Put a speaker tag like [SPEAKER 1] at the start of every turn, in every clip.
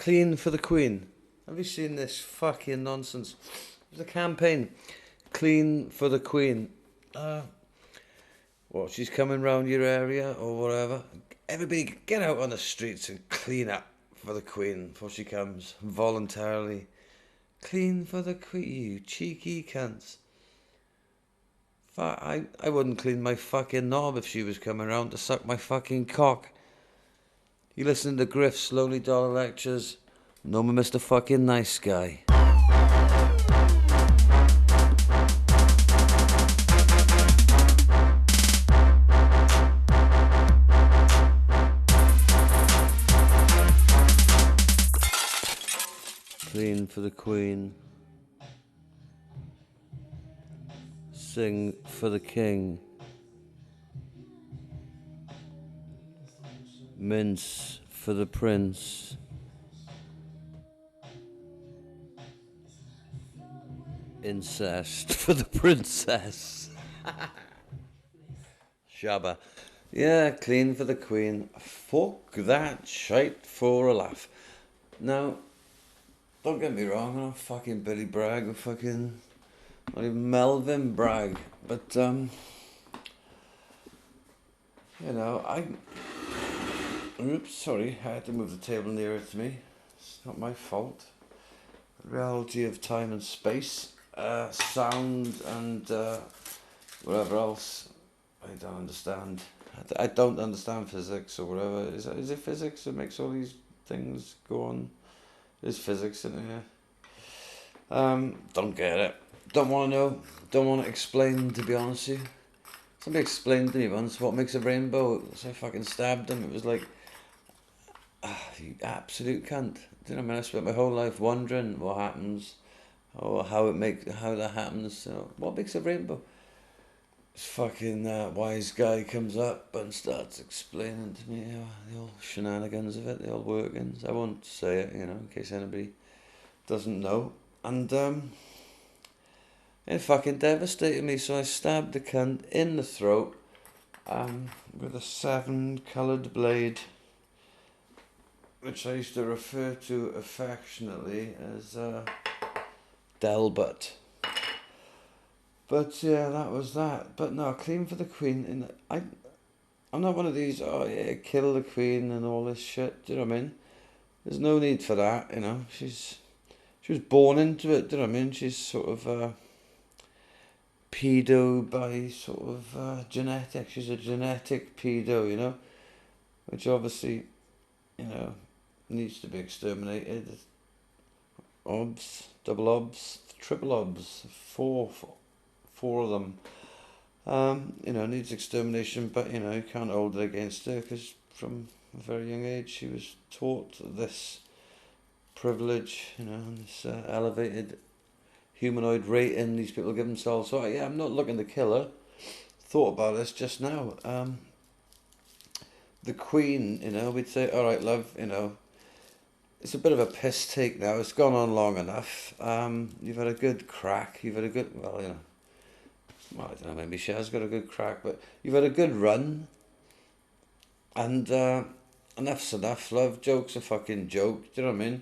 [SPEAKER 1] Clean for the Queen. Have you seen this fucking nonsense? There's a campaign. Clean for the Queen. Well, she's coming round your area or whatever. Everybody get out on the streets and clean up for the Queen before she comes. Voluntarily. Clean for the Queen, you cheeky cunts. I wouldn't clean my fucking knob if she was coming around to suck my fucking cock. You listen to Griff's Lonely Dollar lectures. No, Mr. Fucking Nice Guy. Clean for the Queen. Sing for the King. Mince for the Prince. Incest for the Princess. Shabba. Yeah, clean for the Queen. Fuck that shite for a laugh. Now, don't get me wrong, I'm not fucking Billy Bragg or fucking not even Melvin Bragg, but you know, oops, sorry, I had to move the table nearer to me. It's not my fault. The reality of time and space, sound and whatever else, I don't understand. I don't understand physics or whatever. Is it physics that makes all these things go on? There's physics in it, yeah. Don't get it. Don't want to know. Don't want to explain, to be honest with you. Somebody explained to me once what makes a rainbow. So I fucking stabbed them. It was like, you absolute cunt. Do you know what I mean? I spent my whole life wondering what happens, or how that happens. What makes a rainbow? This fucking wise guy comes up and starts explaining to me the old shenanigans of it, the old workings. I won't say it, in case anybody doesn't know. And it fucking devastated me, so I stabbed the cunt in the throat with a 7-coloured blade, which I used to refer to affectionately as Delbert. But yeah, that was that. But no, clean for the Queen. I'm not one of these, kill the Queen and all this shit. Do you know what I mean? There's no need for that, She was born into it, do you know what I mean? She's sort of pedo by sort of genetic. She's a genetic pedo, which obviously, needs to be exterminated. Obs, double obs, triple obs, four of them. Needs extermination, but you can't hold it against her because from a very young age she was taught this privilege, and this elevated humanoid rating these people give themselves. So yeah, I'm not looking to kill her. Thought about this just now. The Queen, we'd say, all right, love, it's a bit of a piss take now. It's gone on long enough. You've had a good crack. You've had a good, well, I don't know, maybe she has got a good crack, but you've had a good run. And enough's enough, love. Joke's a fucking joke. Do you know what I mean?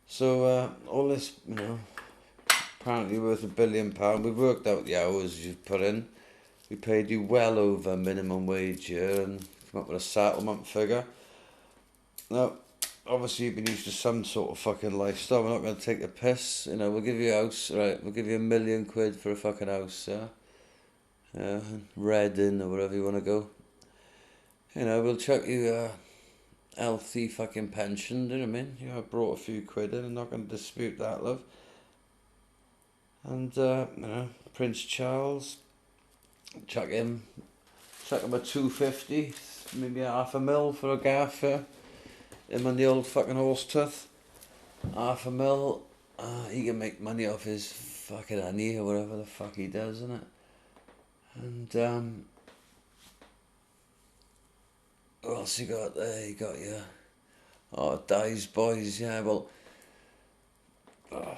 [SPEAKER 1] So all this, apparently worth £1 billion. We've worked out the hours you've put in. We paid you well over minimum wage here and come up with a settlement figure. Now, obviously you've been used to some sort of fucking lifestyle. We're not going to take the piss. We'll give you a house, right? We'll give you £1 million for a fucking house, yeah? Reading or wherever you want to go. We'll chuck you a healthy fucking pension, do you know what I mean? I brought a few quid in, I'm not going to dispute that, love. And, Prince Charles, chuck him a 250, maybe £500,000 for a gaff, yeah? Him and the old fucking horse tooth, £500,000. He can make money off his fucking honey or whatever the fuck he does, innit? And what else you got there? You got your dies boys, yeah, well,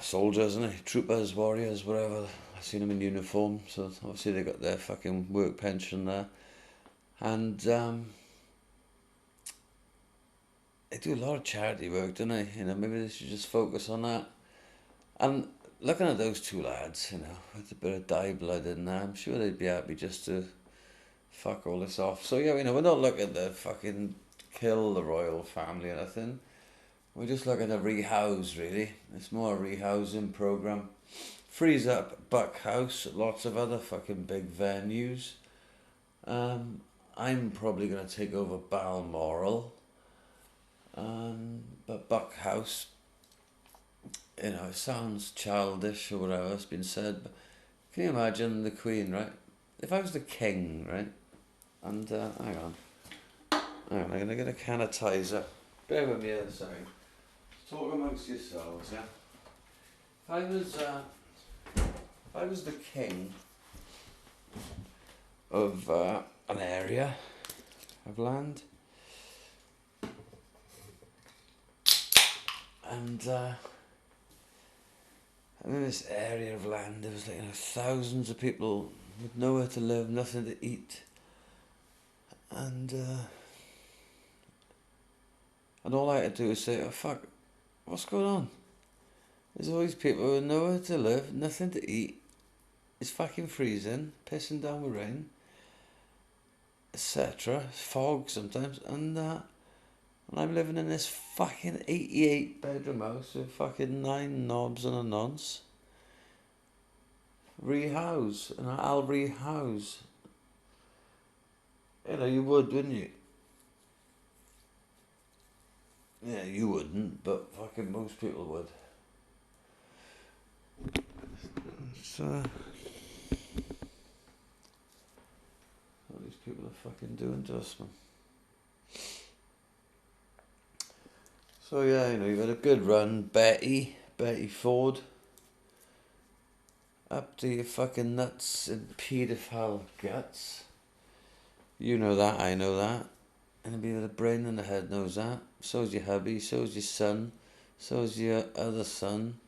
[SPEAKER 1] soldiers, innit? Troopers, warriors, whatever. I've seen them in uniform, so obviously they got their fucking work pension there. And they do a lot of charity work, don't they? You know, maybe they should just focus on that. And looking at those two lads, you know, with a bit of dye blood in there, I'm sure they'd be happy just to fuck all this off. So yeah, you know, we're not looking to fucking kill the royal family or anything. We're just looking to rehouse, really. It's more a rehousing program. Frees up Buck House, lots of other fucking big venues. I'm probably going to take over Balmoral. But Buck House, you know, it sounds childish or whatever, it's been said, but can you imagine the Queen, right? If I was the King, right? And, hang on, I'm going to get a canitizer. Bear with me a second. Talk amongst yourselves, yeah? If I was the king of an area of land, and in this area of land there was like, you know, thousands of people with nowhere to live, nothing to eat, and all I had to do was say, oh fuck, what's going on? There's all these people with nowhere to live, nothing to eat, it's fucking freezing, pissing down with rain, etc. Fog sometimes, and I'm living in this fucking 88 bedroom house with fucking 9 knobs and a nonce. Rehouse, and I'll rehouse. You know, you would, wouldn't you? Yeah, you wouldn't, but fucking most people would. So, what these people are fucking doing to us, man. So yeah, you know, you've had a good run, Betty Ford. Up to your fucking nuts and paedophile guts. You know that, I know that. Anybody with a brain in the head knows that. So's your hubby, so's your son, so's your other son.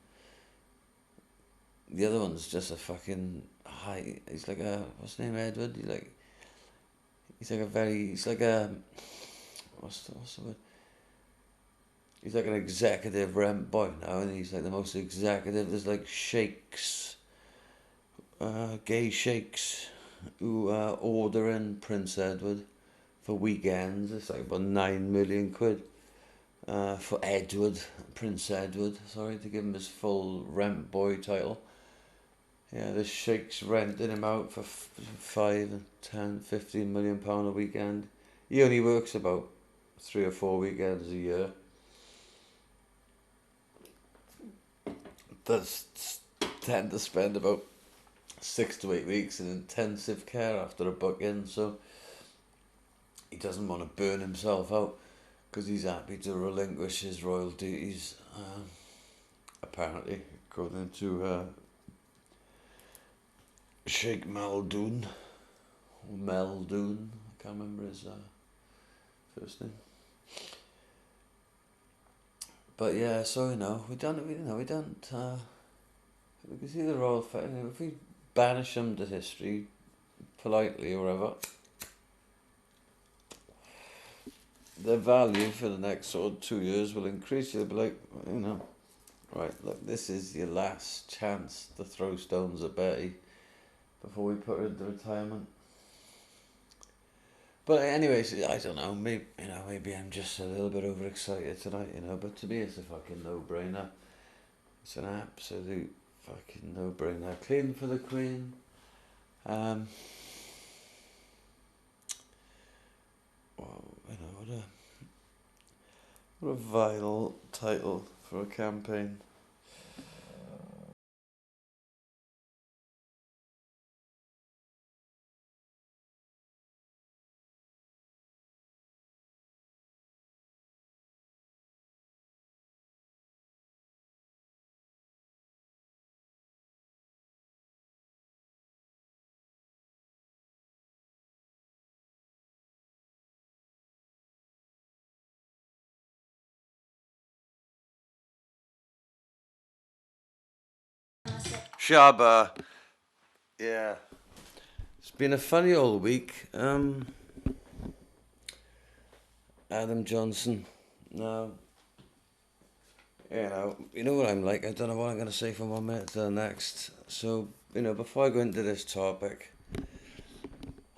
[SPEAKER 1] The other one's just a fucking high. He's like a, what's his name, Edward? He's like a, what's the word? He's like an executive rent boy now, and he's like the most executive. There's like sheikhs, gay sheikhs, who order in Prince Edward for weekends. It's like about 9 million quid for Prince Edward, sorry, to give him his full rent boy title. Yeah, the sheikh's renting him out for 5, 10, 15 million pound a weekend. He only works about 3 or 4 weekends a year. Does tend to spend about 6 to 8 weeks in intensive care after a booking, so he doesn't want to burn himself out because he's happy to relinquish his royal duties, apparently, according to Sheikh Muldoon, I can't remember his first name. But yeah, so you know, we can see the royal family. If we banish them to history, politely or whatever, their value for the next sort of 2 years will increase. You'll be like, you know, right, look, this is your last chance to throw stones at Betty before we put her into retirement. But anyways, I don't know, maybe I'm just a little bit overexcited tonight, you know, but to me it's a fucking no-brainer. It's an absolute fucking no-brainer. Clean for the Queen. Well, you know, what a vile title for a campaign. Shaba. Yeah. It's been a funny old week. Adam Johnson, Now, you know what I'm like. I don't know what I'm going to say from one minute to the next. So, before I go into this topic,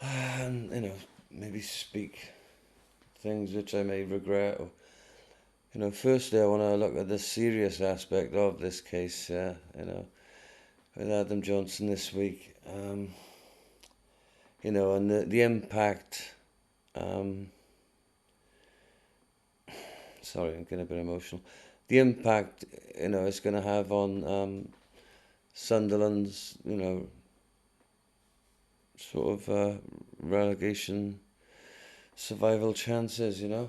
[SPEAKER 1] and maybe speak things which I may regret, or firstly, I want to look at the serious aspect of this case. With Adam Johnson this week. And the impact. Sorry, I'm getting a bit emotional. The impact, it's going to have on Sunderland's, sort of relegation survival chances, because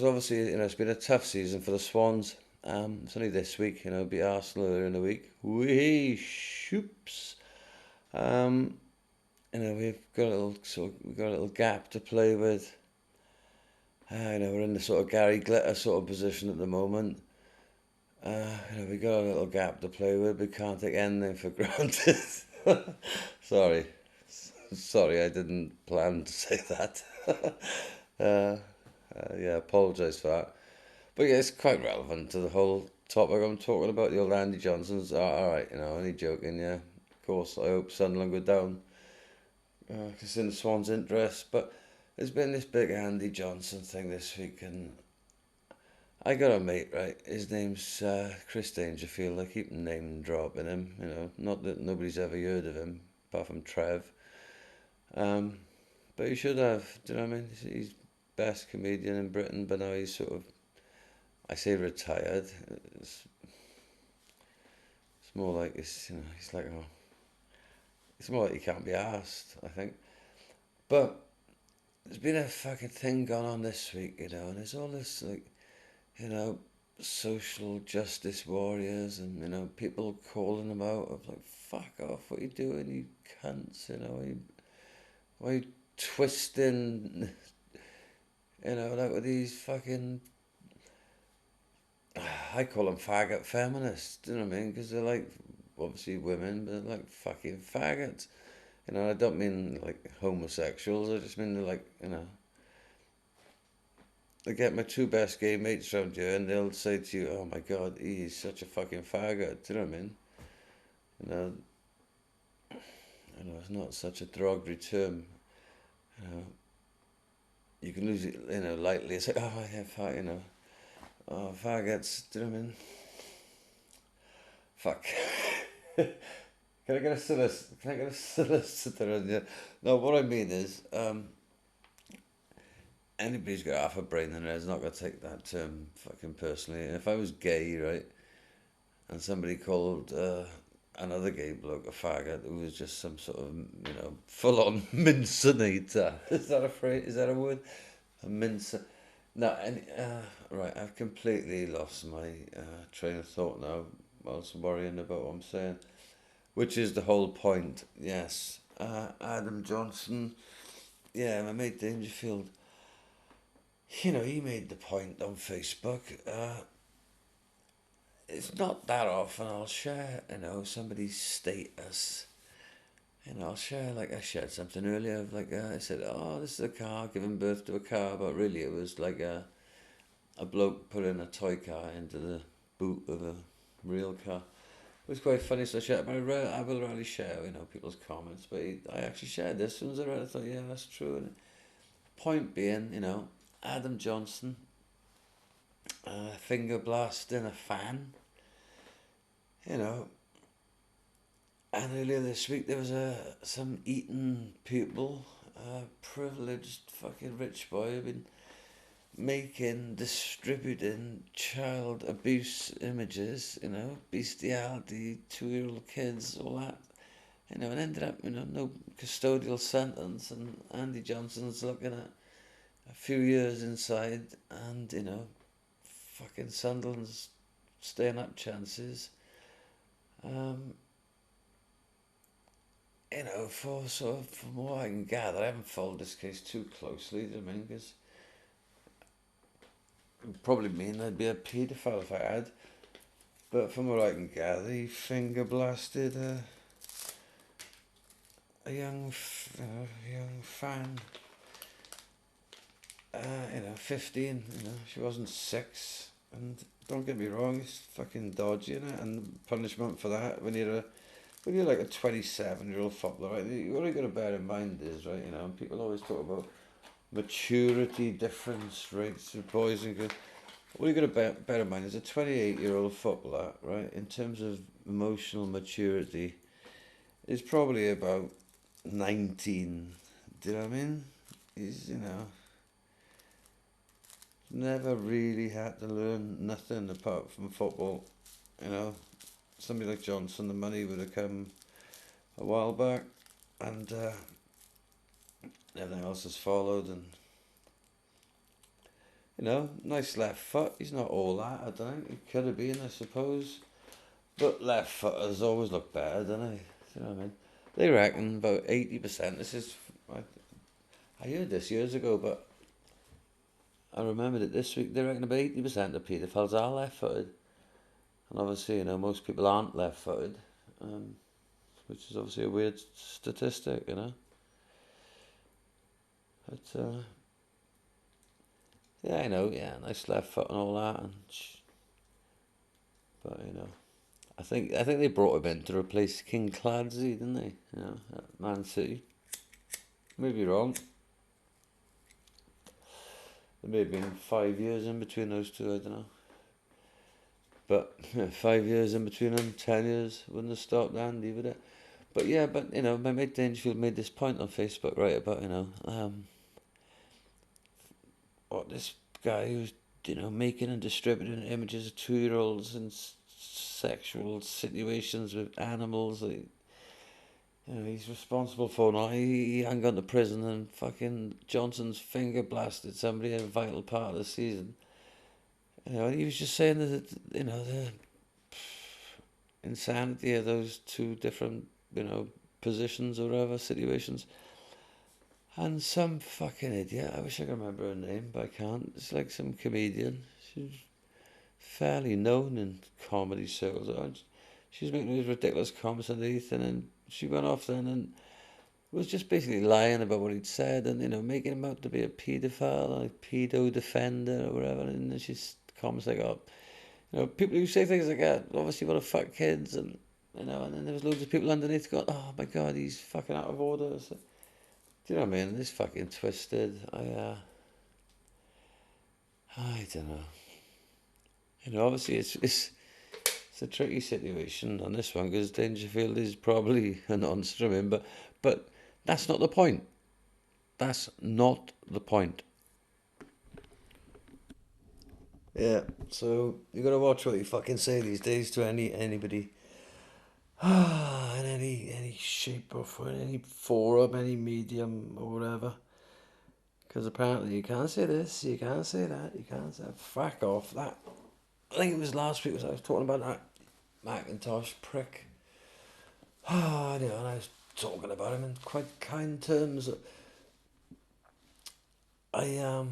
[SPEAKER 1] obviously, it's been a tough season for the Swans. It's only this week, beat Arsenal earlier in the week. Wee shoops. We've got a little gap to play with. We're in the sort of Gary Glitter sort of position at the moment. We got a little gap to play with. We can't take anything for granted. Sorry, I didn't plan to say that. Apologise for that. But yeah, it's quite relevant to the whole topic I'm talking about. The old Andy Johnsons. All right, only joking. Yeah, of course. I hope Sunderland go down. Because it's in the Swans' interest. But there's been this big Andy Johnson thing this week, and I got a mate, right? His name's Chris Dangerfield. I keep name dropping him, not that nobody's ever heard of him, apart from Trev. But you should have, do you know what I mean? He's best comedian in Britain, but now he's sort of, I say retired. It's more like, he's like, it's more like he can't be asked, I think. But there's been a fucking thing going on this week, and there's all this, like, social justice warriors and, people calling them out of, like, fuck off, what you doing, you cunts, why you twisting, like with these fucking, I call them faggot feminists, do you know what I mean? Because they're like, obviously women, but they're like fucking faggots. I don't mean like homosexuals, I just mean they're like, I get my two best gay mates around here and they'll say to you, oh my god, he's such a fucking faggot, do you know what I mean? It's not such a derogatory term. You can lose it, lightly. It's like, oh yeah, oh faggots, do you know what I mean? Fuck. Can I get a solicitor in here? No, what I mean is, anybody's got half a brain in there is not going to take that term fucking personally. And if I was gay, right, and somebody called another gay bloke a faggot who was just some sort of, full-on mincenator. Is that a phrase? Is that a word? A mince. No, right, I've completely lost my train of thought now whilst worrying about what I'm saying. Which is the whole point, yes. Adam Johnson, yeah, my mate Dangerfield, he made the point on Facebook. It's not that often I'll share, somebody's status. I'll share, like I shared something earlier, of like, I said, oh, this is a car, giving birth to a car, but really it was like a bloke putting a toy car into the boot of a real car. It was quite funny, so I shared, but I will rarely share, people's comments, but I actually shared this. As soon as I read it, I thought, yeah, that's true. And point being, Adam Johnson, finger blasting a fan, and earlier this week there was some Eton pupil, privileged fucking rich boy, who'd been distributing child abuse images, bestiality, 2-year-old kids, all that, and ended up, no custodial sentence, and Andy Johnson's looking at a few years inside, and, fucking Sunderland's staying up chances, from what I can gather, I haven't followed this case too closely, because it would probably mean I'd be a paedophile if I had. But from what I can gather, he finger blasted a young fan. you know, 15, you know, she wasn't 6. And don't get me wrong, it's fucking dodgy, you know, and punishment for that when you're like a 27-year-old footballer, right? You only got to bear in mind is, right, you know, and people always talk about maturity difference rates for boys and girls. What you got to bear in mind is a 28-year-old footballer, right, in terms of emotional maturity, is probably about 19. Do you know what I mean? He's, you know, never really had to learn nothing apart from football. You know, somebody like Johnson, the money would have come a while back, and everything else has followed. And you know, nice left foot. He's not all that. I don't think he could have been, I suppose. But left footers always look better, don't they? You know what I mean? They reckon about 80%. This is I heard this years ago, but I remembered it this week. They reckon about 80% of paedophiles are left-footed, and obviously, you know, most people aren't left-footed, which is obviously a weird statistic, you know. But yeah, I know, yeah, nice left foot and all that, but you know, I think they brought him in to replace King Clancy, didn't they? You know, at Man City. Maybe wrong. There may have been 5 years in between those two, I don't know. But 5 years in between them, 10 years, wouldn't have stopped Andy, would it? But yeah, but you know, my mate Dangerfield made this point on Facebook, right, about, you know, what this guy who's, you know, making and distributing images of 2-year-olds in sexual situations with animals. Like, you know, he's responsible for now. He hadn't gone to prison, and fucking Johnson's finger blasted somebody in a vital part of the season. You know, he was just saying that, you know, the insanity of those two different, you know, positions or whatever, situations. And some fucking idiot, I wish I could remember her name, but I can't. It's like some comedian. She's fairly known in comedy circles. She was making these ridiculous comments underneath, and then she went off then and was just basically lying about what he'd said, and, you know, making him out to be a paedophile, like pedo defender or whatever. And then she's comments like, oh, you know, people who say things like that obviously want to fuck kids, and, you know, and then there was loads of people underneath going, oh my god, he's fucking out of order. So, do you know what I mean? This fucking twisted. I don't know. You know, obviously it's a tricky situation on this one because Dangerfield is probably a non-streaming, but that's not the point. That's not the point. Yeah, so you gotta watch what you fucking say these days to anybody, in any shape or form, any forum, any medium or whatever. Because apparently you can't say this, you can't say that, you can't say fuck off that. I think it was last week I was talking about that Macintosh prick. You know, and I was talking about him in quite kind terms. I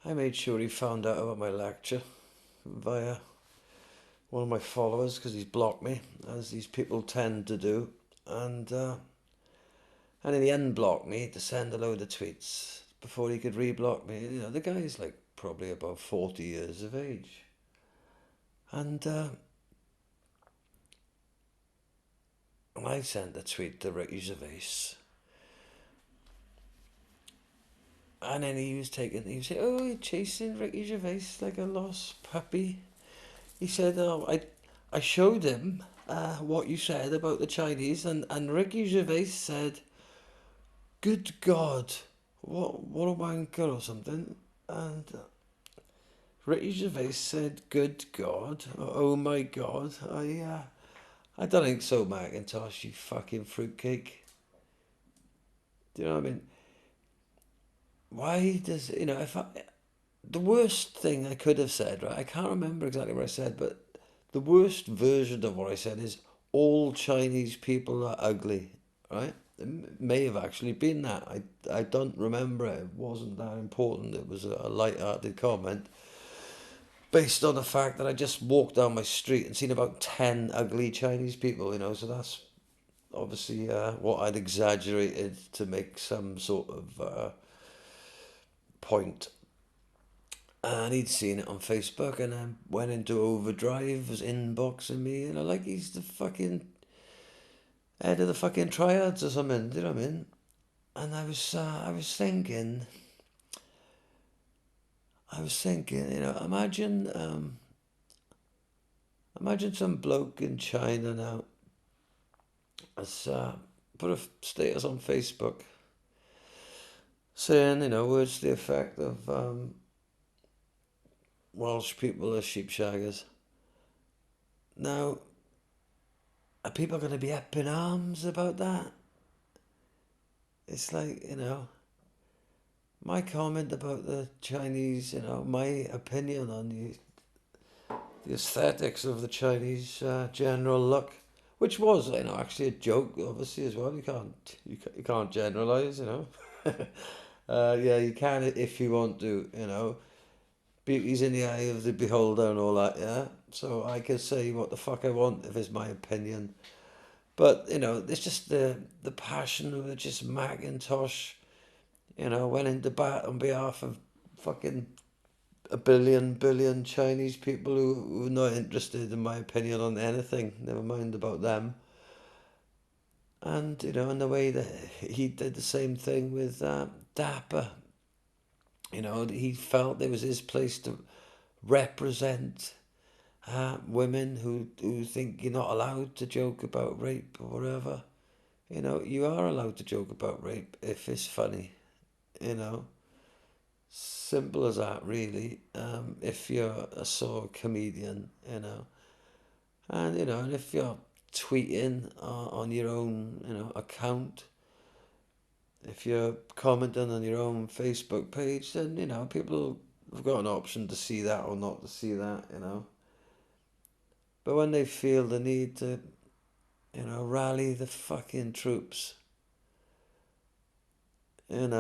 [SPEAKER 1] I made sure he found out about my lecture via one of my followers because he's blocked me, as these people tend to do, and then he unblocked me to send a load of tweets before he could reblock me. You know, the guy's like probably about 40 years of age, and I sent a tweet to Ricky Gervais. And then he was saying, oh, you're chasing Ricky Gervais like a lost puppy. He said, oh, I showed him what you said about the Chinese, and Ricky Gervais said, good God, what a wanker or something. And Ricky Gervais said, good God, oh my God. I don't think so, Macintosh, you fucking fruitcake. Do you know what I mean? Why does, you know, the worst thing I could have said, right? I can't remember exactly what I said, but the worst version of what I said is all Chinese people are ugly, right? It may have actually been that. I don't remember it. It wasn't that important. It was a light-hearted comment based on the fact that I just walked down my street and seen about 10 ugly Chinese people, you know, so that's obviously what I'd exaggerated to make some sort of point. And he'd seen it on Facebook and then went into overdrive, was inboxing me, like he's the fucking head of the fucking triads or something, do you know what I mean? And I was thinking, imagine some bloke in China now has put a status on Facebook saying, words to the effect of Welsh people are sheep shaggers. Now, are people going to be up in arms about that? It's like, my comment about the Chinese, my opinion on the aesthetics of the Chinese general look, which was, actually a joke, obviously, as well. You can't generalize, yeah, you can if you want to, Beauty's in the eye of the beholder and all that, yeah. So I can say what the fuck I want if it's my opinion. But, it's just the passion of it, just Macintosh, went into bat on behalf of fucking a billion Chinese people who are not interested in my opinion on anything, never mind about them. And, in the way that he did the same thing with Dapper, he felt it was his place to represent women who think you're not allowed to joke about rape or whatever. You are allowed to joke about rape if it's funny, you know. Simple as that, really. If you're a sort of comedian, and and if you're tweeting on your own, account, if you're commenting on your own Facebook page, then people have got an option to see that or not to see that. But when they feel the need to, rally the fucking troops, and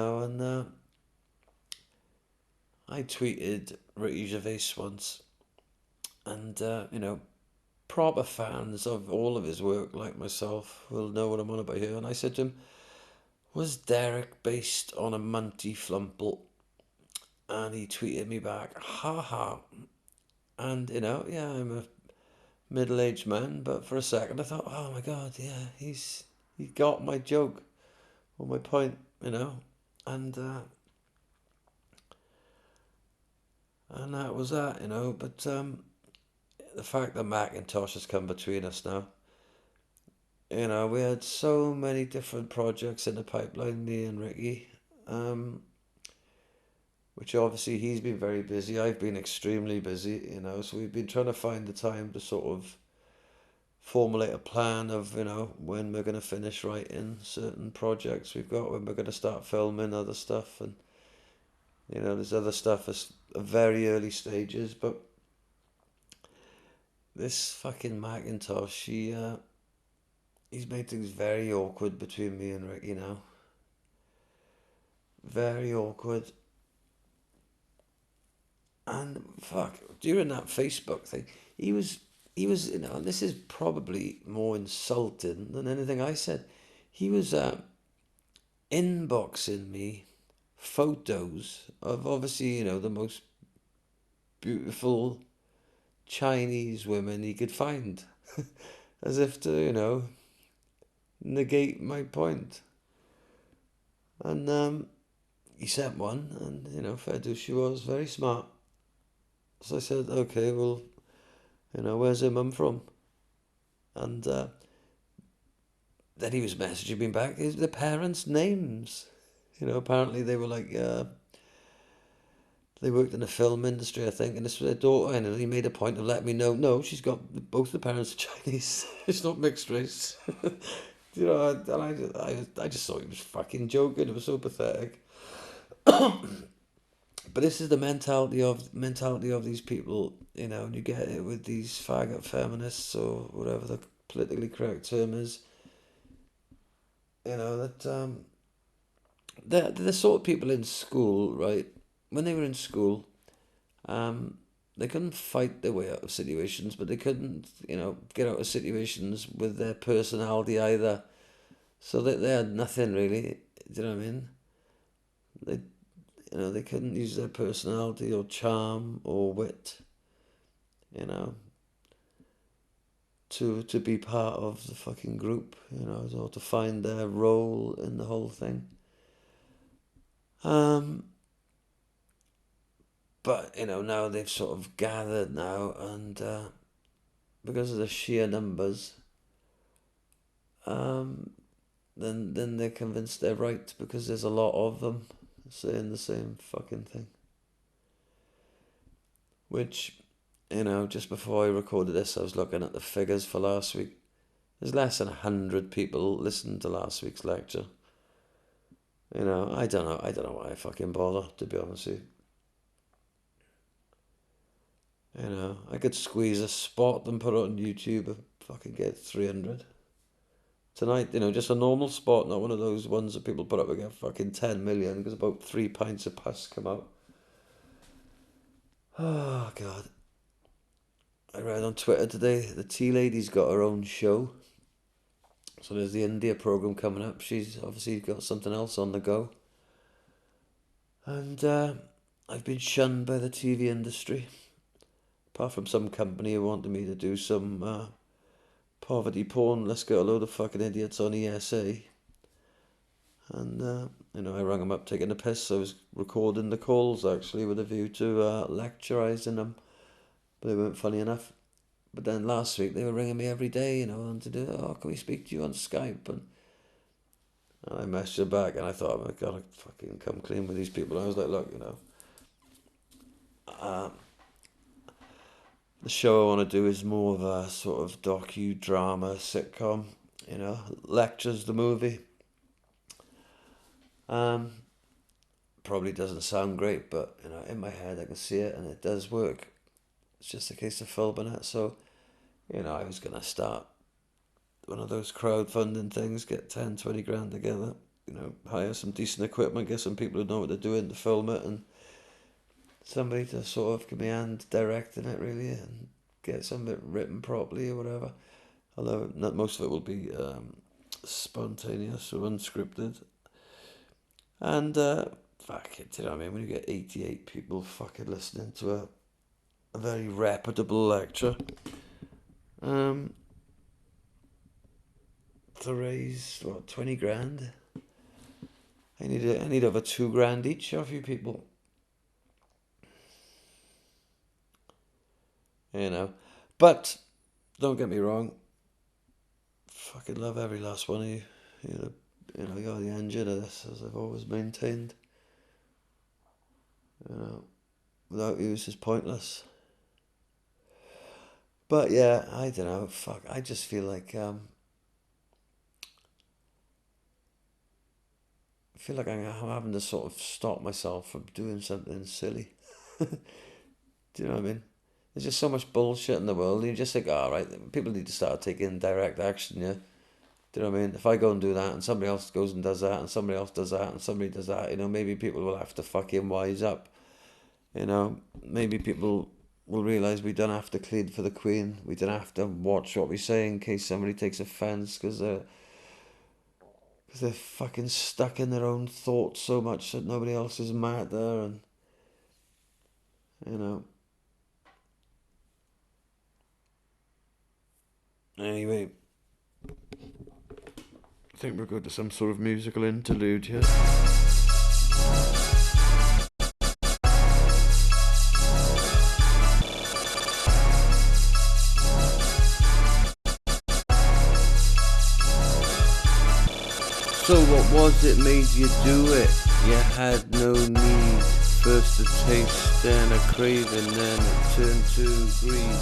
[SPEAKER 1] I tweeted Ricky Gervais once, and proper fans of all of his work, like myself, will know what I'm on about here. And I said to him, "Was Derek based on a Munty flumple?" And he tweeted me back, "Ha ha." And yeah, I'm a middle-aged man, but for a second I thought, oh my god, yeah, he got my joke or my point, and that was that, But the fact that Macintosh has come between us now, we had so many different projects in the pipeline, me and Ricky, which obviously he's been very busy. I've been extremely busy, so we've been trying to find the time to sort of formulate a plan of, when we're going to finish writing certain projects we've got, when we're going to start filming other stuff, and, there's other stuff at very early stages, but this fucking Macintosh, he's made things very awkward between me and Ricky now. Very awkward. And fuck, during that Facebook thing, he was, and this is probably more insulting than anything I said. He was inboxing me photos of, obviously, the most beautiful Chinese women he could find, as if to, negate my point. And he sent one, and, fair do, she was very smart. So I said, okay, well, where's her mum from? And then he was messaging me back the parents' names. Apparently they were like, they worked in the film industry, I think, and this was their daughter, and he made a point of letting me know, no, she's got, both the parents are Chinese. It's not mixed race. And I just thought he was fucking joking. It was so pathetic. But this is the mentality of these people, and you get it with these faggot feminists or whatever the politically correct term is. That they're the sort of people in school, right? When they were in school, they couldn't fight their way out of situations, but they couldn't, get out of situations with their personality either. So they had nothing really. Do you know what I mean? They you know, they couldn't use their personality or charm or wit, you know, to be part of the fucking group, you know, or to find their role in the whole thing. But, you know, now they've sort of gathered now, and because of the sheer numbers, then they're convinced they're right because there's a lot of them saying the same fucking thing. Which, you know, just before I recorded this, I was looking at the figures for last week. There's less than 100 people listened to last week's lecture. You know, I don't know why I fucking bother, to be honest with you. You know, I could squeeze a spot and put it on YouTube and fucking get 300. Tonight, you know, just a normal spot, not one of those ones that people put up and get fucking 10 million because about 3 pints of pus come out. Oh, God. I read on Twitter today, the tea lady's got her own show. So there's the India program coming up. She's obviously got something else on the go. And I've been shunned by the TV industry. Apart from some company who wanted me to do some poverty porn, let's get a load of fucking idiots on ESA. And, you know, I rang them up taking the piss. I was recording the calls, actually, with a view to lecturising them. But they weren't funny enough. But then last week, they were ringing me every day, you know, and to do, oh, can we speak to you on Skype? And I messaged her back, and I thought, I've got to fucking come clean with these people. And I was like, look, you know, the show I want to do is more of a sort of docudrama sitcom, you know, lectures the movie. Probably doesn't sound great, but, you know, in my head I can see it, and it does work. It's just a case of filming it. So, you know, I was going to start one of those crowdfunding things, get 10, 20 grand together, you know, hire some decent equipment, get some people who know what they're doing to film it, and somebody to sort of give me a hand directing it, really, and get some of it written properly or whatever. Although not most of it will be spontaneous or unscripted. And fuck it, you know what I mean? When you get 88 people fucking listening to a very reputable lecture, to raise what, 20 grand. I need over 2 grand each off you people. You know, but don't get me wrong. Fucking love every last one of you. You know, you're the engine of this, as I've always maintained. You know, without you, this is pointless. But yeah, I don't know. Fuck, I just feel like I'm having to sort of stop myself from doing something silly. Do you know what I mean? There's just so much bullshit in the world. And you just think, all right, people need to start taking direct action. Yeah. Do you know what I mean? If I go and do that, and somebody else goes and does that, and somebody else does that, and somebody does that, you know, maybe people will have to fucking wise up. You know, maybe people will realise we don't have to plead for the Queen. We don't have to watch what we say in case somebody takes offence because they're fucking stuck in their own thoughts so much that nobody else is matter, and you know. Anyway, I think we'll go to some sort of musical interlude here. So what was it made you do it? You had no need. First a taste, then a craving, then it turned to greed.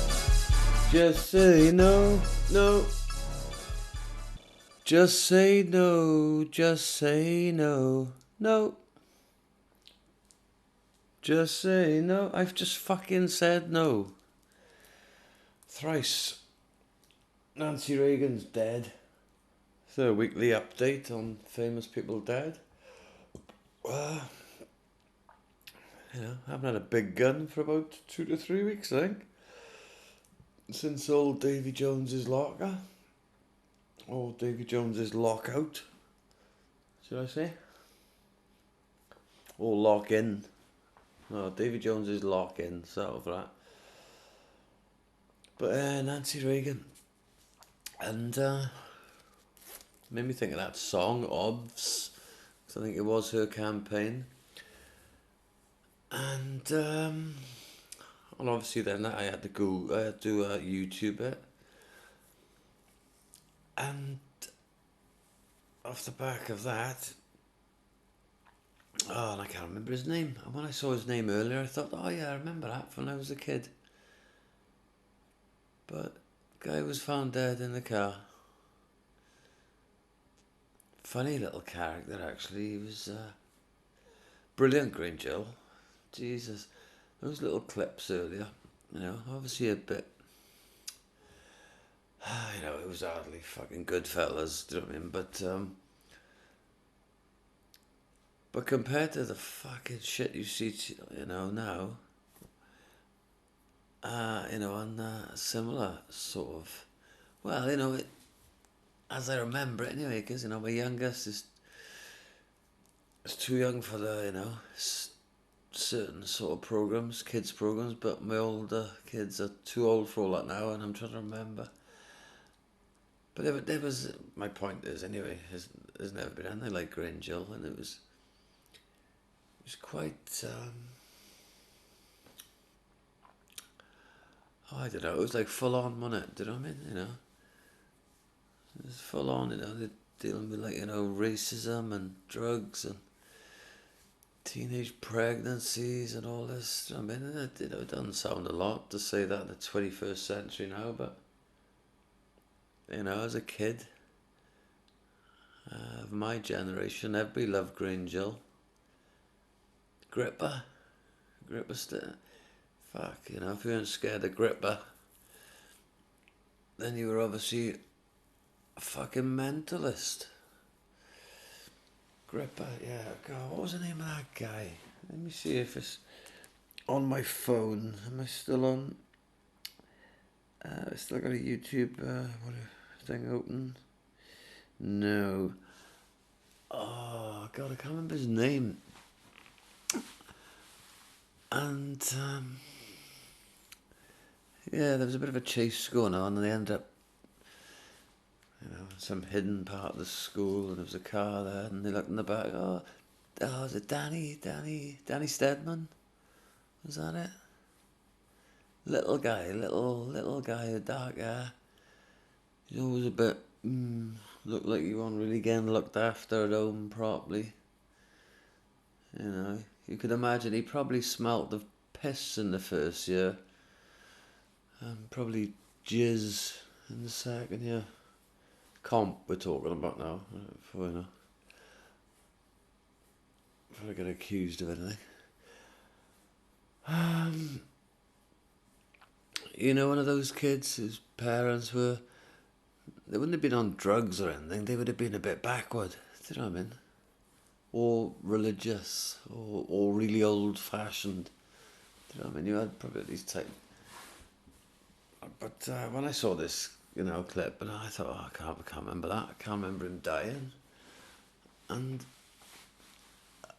[SPEAKER 1] Just say no, no. Just say no, just say no, no. Just say no. I've just fucking said no. Thrice. Nancy Reagan's dead. So a weekly update on famous people dead. You know, I haven't had a big gun for about 2 to 3 weeks, I think. Since old Davy Jones's locker. Or Davy Jones's lockout, should I say? or Lock In. No, Davy Jones is Lock In, sort of that. But Nancy Reagan, and made me think of that song, Obs, 'cause I think it was her campaign. And obviously then I had to YouTube it. And off the back of that, and I can't remember his name. And when I saw his name earlier, I thought, oh yeah, I remember that from when I was a kid. But guy was found dead in the car. Funny little character, actually. He was brilliant, Green Jill. Jesus. Those little clips earlier, obviously a bit, it was hardly fucking Goodfellas, do you know what I mean? But compared to the fucking shit you see, now, on similar sort of, well, as I remember it anyway, because, my youngest is too young for the, certain sort of programs, kids programs, but my older kids are too old for all that now, and I'm trying to remember. But there was, my point is anyway, there's never been anything like Green Jill, and it was quite, I don't know, it was like full on, wasn't it? Do you know what I mean? It was full on, they're dealing with like, racism and drugs and teenage pregnancies and all this. I mean, it doesn't sound a lot to say that in the 21st century now, but, as a kid of my generation, everybody loved Green Jill. Gripper. Fuck, if you weren't scared of Gripper, then you were obviously a fucking mentalist. Gripper, yeah. God, what was the name of that guy? Let me see if it's on my phone. Am I still on? I still got a YouTube thing open. No. Oh God, I can't remember his name. And yeah, there was a bit of a chase going on, and they ended up, in some hidden part of the school, and there was a car there, and they looked in the back. Oh, is it Danny Stedman? Was that it? Little guy with dark hair. He's always a bit, looked like he wasn't really getting looked after at home properly. You could imagine he probably smelt of piss in the first year, and probably jizz in the second year. Comp we're talking about now, before I get accused of anything. One of those kids whose parents they wouldn't have been on drugs or anything, they would have been a bit backward, do you know what I mean? Or religious, or really old-fashioned, do you know what I mean? You had probably these type. But when I saw this, clip, and I thought, I can't remember that. I can't remember him dying. And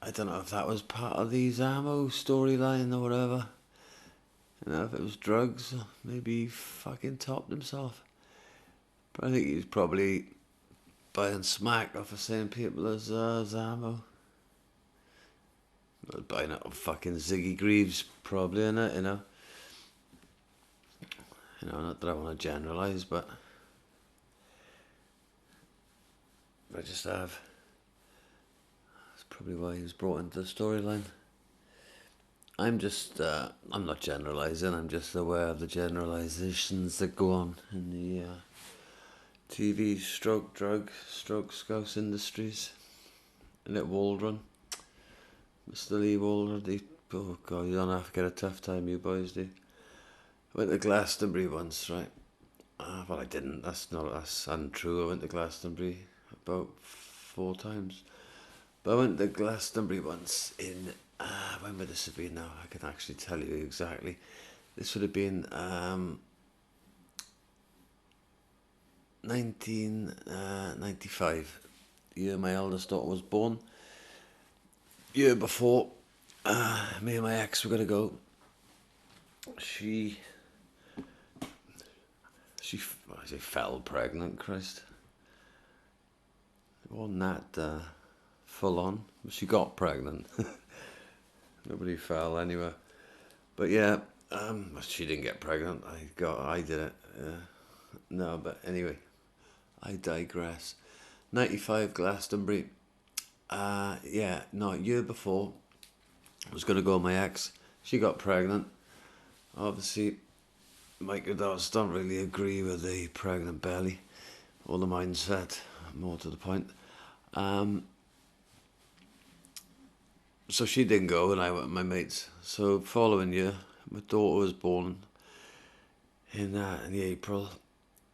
[SPEAKER 1] I don't know if that was part of the Zamo storyline or whatever. If it was drugs, maybe he fucking topped himself. But I think he was probably buying smack off the same people as Zamo. Buying it off fucking Ziggy Greaves, probably, innit, not that I want to generalise, but I just have. That's probably why he was brought into the storyline. I'm not generalising, I'm just aware of the generalisations that go on in the TV drug scouse industries. And at Waldron, Mr. Lee Waldron, oh God, you don't have to get a tough time, you boys do. I went to Glastonbury once, right? Well, I didn't. That's untrue. I went to Glastonbury about 4 times. But I went to Glastonbury once in, when would this have been now? I can actually tell you exactly. This would have been 1995, the year my eldest daughter was born. year before, me and my ex were gonna go. I say fell pregnant, Christ. It wasn't that full on. She got pregnant. Nobody fell anywhere. But yeah, she didn't get pregnant. I did it. No, but anyway, I digress. 95 Glastonbury. Year before, I was going to go with my ex. She got pregnant. Obviously, Mike and Dad don't really agree with the pregnant belly or the mindset, more to the point. So she didn't go and I went with my mates. So following year, my daughter was born in the April.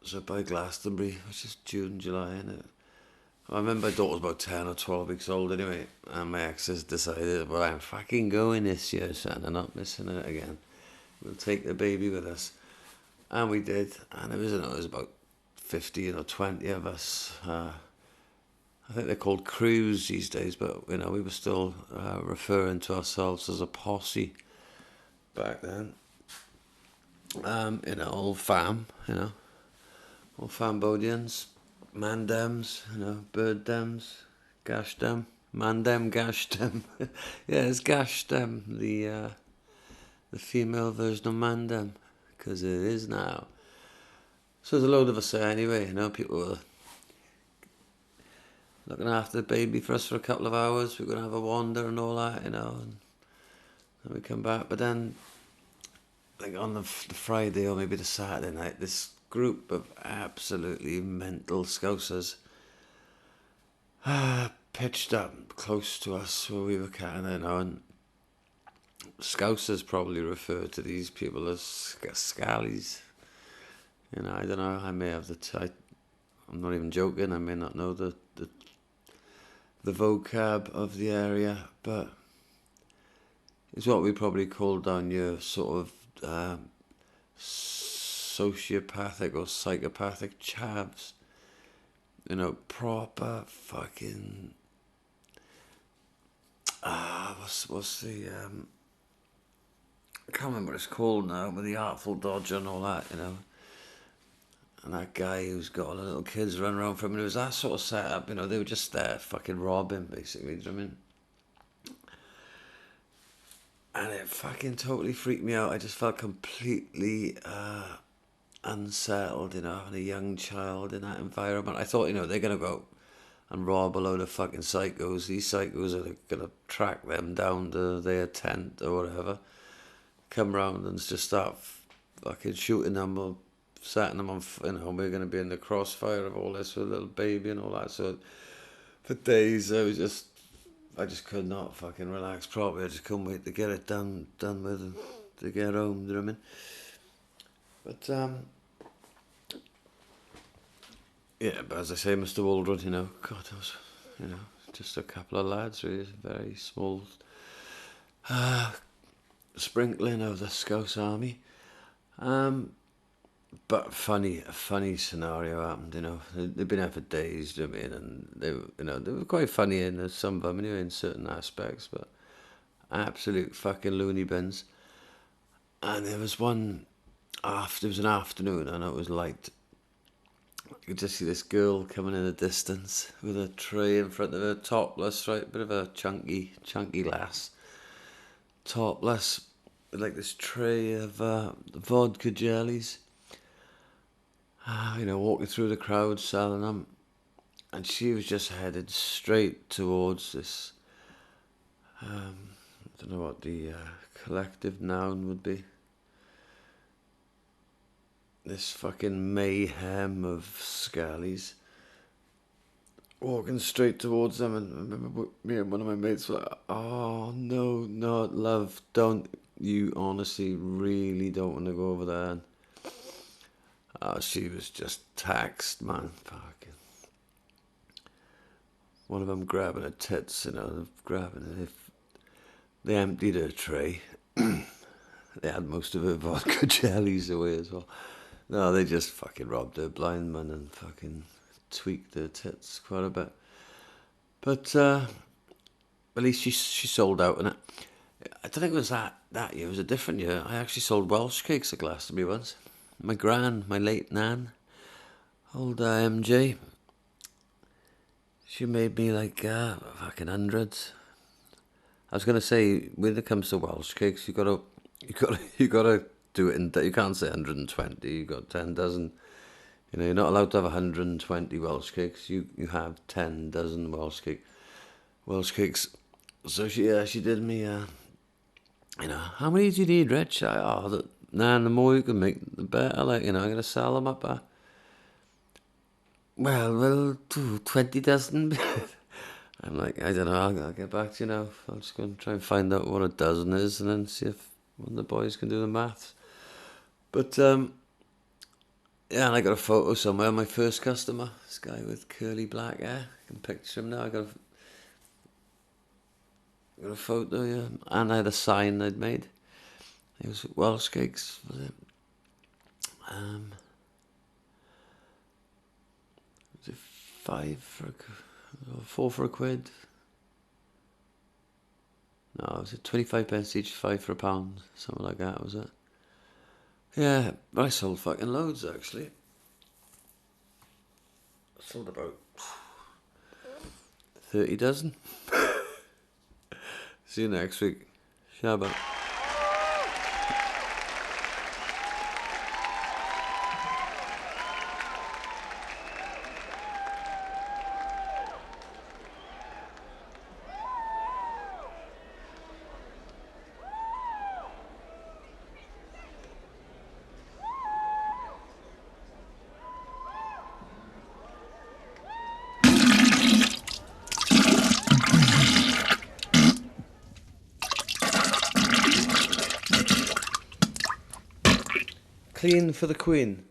[SPEAKER 1] So by Glastonbury, which is June, July, innit? I remember my daughter was about 10 or 12 weeks old anyway, and my ex has decided, well, I'm fucking going this year, son, I'm not missing it again. We'll take the baby with us. And we did, and it was about 15 or 20 of us. I think they're called crews these days, but, we were still referring to ourselves as a posse back then. All fam, all Fambodians. Mandems, bird-dems, gashdem, mandem, gashdem. Yeah, it's gashdem, the female version of mandem, because it is now. So there's a load of us there anyway, people were looking after the baby for us for a couple of hours. We're going to have a wander and all that, and then we come back. But then, like on the Friday or maybe the Saturday night, this group of absolutely mental scousers pitched up close to us where we were catting it, and scousers probably refer to these people as scallies. I don't know, I may have I'm not even joking, I may not know the vocab of the area, but it's what we probably call down here sort of sociopathic or psychopathic chavs. Proper fucking what's the I can't remember what it's called now, but the Artful Dodger and all that, and that guy who's got all the little kids running around for him, and it was that sort of setup, they were just there fucking robbing, basically, do you know what I mean? And it fucking totally freaked me out. I just felt completely unsettled, having a young child in that environment. I thought, they're going to go and rob a load of fucking psychos. These psychos are going to track them down to their tent or whatever, come round and just start fucking shooting them or setting them on, we're going to be in the crossfire of all this with a little baby and all that. So for days, I just could not fucking relax properly. I just couldn't wait to get it done with and to get home, do you know what I mean? But, but as I say, Mr. Waldron, God, I was, just a couple of lads, really, very small sprinkling of the Scouse Army. But a funny scenario happened, They've been there for days, do you know what I mean? And they were quite funny in some of them, anyway, in certain aspects, but absolute fucking loony bins. And there was one it was an afternoon, and it was light. You could just see this girl coming in the distance with a tray in front of her, topless, right? Bit of a chunky lass. Topless, with like this tray of vodka jellies. Walking through the crowd, selling them. And she was just headed straight towards this, I don't know what the collective noun would be. This fucking mayhem of scallies walking straight towards them, and I remember me and one of my mates were like, oh no, not love, don't, you honestly really don't want to go over there. And she was just taxed, man, fucking. One of them grabbing her tits, grabbing it. They emptied her tray. They had most of her vodka jellies away as well. No, they just fucking robbed her blind, man, and fucking tweaked her tits quite a bit. But At least she sold out, and I don't think it was that year. It was a different year. I actually sold Welsh cakes at Glastonbury once. My gran, my late nan, old MJ, she made me like fucking hundreds. I was gonna say, when it comes to Welsh cakes, you gotta do it in. You can't say 120. You got 10 dozen. You know, you're not allowed to have 120 Welsh cakes. You have 10 dozen Welsh cakes. So she did me. You know, how many do you need, Rich? The more you can make, the better. Like, you know, I'm gonna sell them up. Well, 20 dozen. I'm like, I don't know. I'll get back to you now. I'm just going to try and find out what a dozen is, and then see if one of the boys can do the maths. But yeah, and I got a photo somewhere of my first customer. This guy with curly black hair. I can picture him now. I got a photo, yeah. And I had a sign I'd made. It was Welsh cakes, was it? Was it 4 for a quid? No, was it 25 pence each, 5 for a pound? Something like that, was it? Yeah, I sold fucking loads, actually. I sold about 30 dozen. See you next week. Shabba. Clean for the Queen.